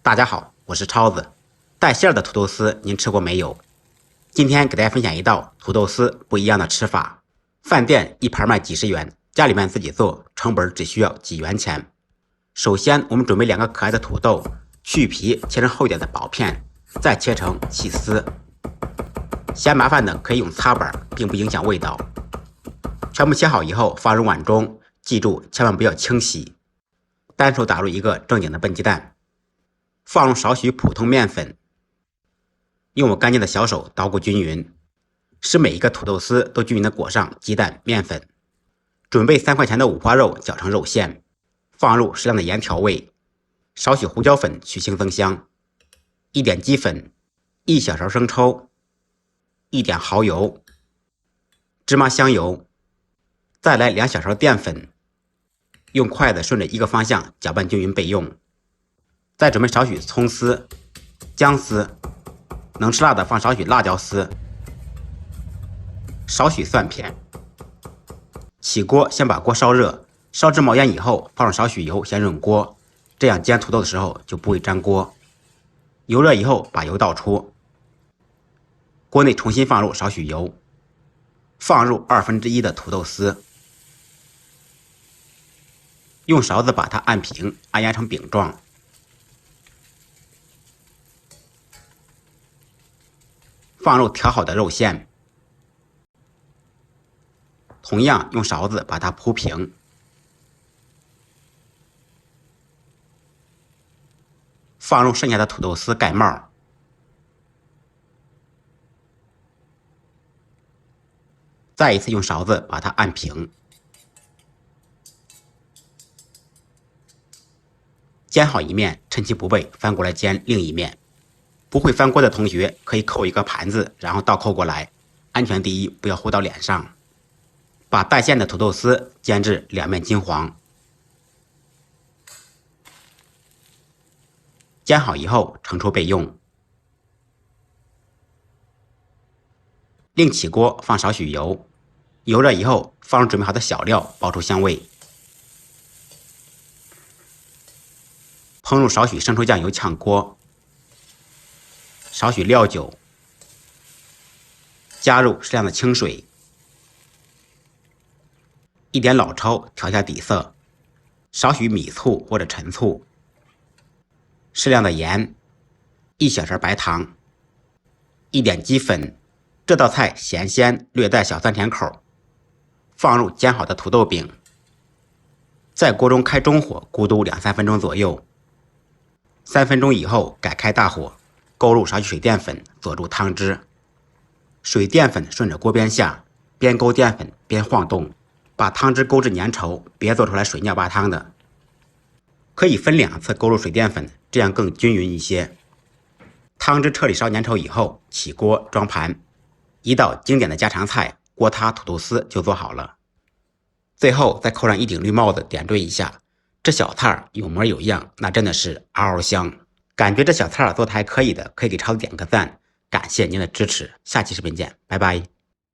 大家好，我是超子。带馅儿的土豆丝您吃过没有？今天给大家分享一道土豆丝不一样的吃法。饭店一盘卖几十元，家里面自己做，成本只需要几元钱。首先我们准备2个可爱的土豆，去皮切成厚一点的薄片，再切成细丝。嫌麻烦的可以用擦板，并不影响味道。全部切好以后放入碗中，记住千万不要清洗。单手打入一个正经的笨鸡蛋，放入少许普通面粉，用我干净的小手捣鼓均匀，使每一个土豆丝都均匀的裹上鸡蛋面粉。准备3块钱的五花肉绞成肉馅，放入适量的盐调味，少许胡椒粉去腥增香，一点鸡粉，1小勺生抽，一点蚝油，芝麻香油，再来2小勺淀粉，用筷子顺着一个方向搅拌均匀备用。再准备少许葱丝、姜丝，能吃辣的放少许辣椒丝，少许蒜片。起锅先把锅烧热，烧至冒烟以后放入少许油先润锅，这样煎土豆的时候就不会粘锅。油热以后把油倒出，锅内重新放入少许油，放入1/2的土豆丝，用勺子把它按平，按压成饼状。放入调好的肉馅，同样用勺子把它铺平。放入剩下的土豆丝盖帽，再一次用勺子把它按平。煎好一面，趁其不备，翻过来煎另一面。不会翻锅的同学可以扣一个盘子，然后倒扣过来，安全第一，不要糊到脸上。把带馅的土豆丝煎至2面金黄。煎好以后盛出备用。另起锅放少许油，油热以后放入准备好的小料，爆出香味。烹入少许生抽酱油炝锅，少许料酒，加入适量的清水，一点老抽调下底色，少许米醋或者陈醋，适量的盐，1小勺白糖，一点鸡粉。这道菜咸鲜，略带小酸甜口。放入煎好的土豆饼，在锅中开中火咕嘟2-3分钟左右。3分钟以后改开大火，勾入少许水淀粉，佐助汤汁。水淀粉顺着锅边下，边勾淀粉边晃动，把汤汁勾至粘稠，别做出来水尿巴汤的。可以分2次勾入水淀粉，这样更均匀一些。汤汁彻底烧粘稠以后，起锅装盘。一道经典的家常菜锅塌土豆丝就做好了。最后再扣上一顶绿帽子点缀一下，这小菜有模有样，那真的是嗷嗷香。感觉这小菜做的还可以的，可以给超子点个赞，感谢您的支持，下期视频见，拜拜。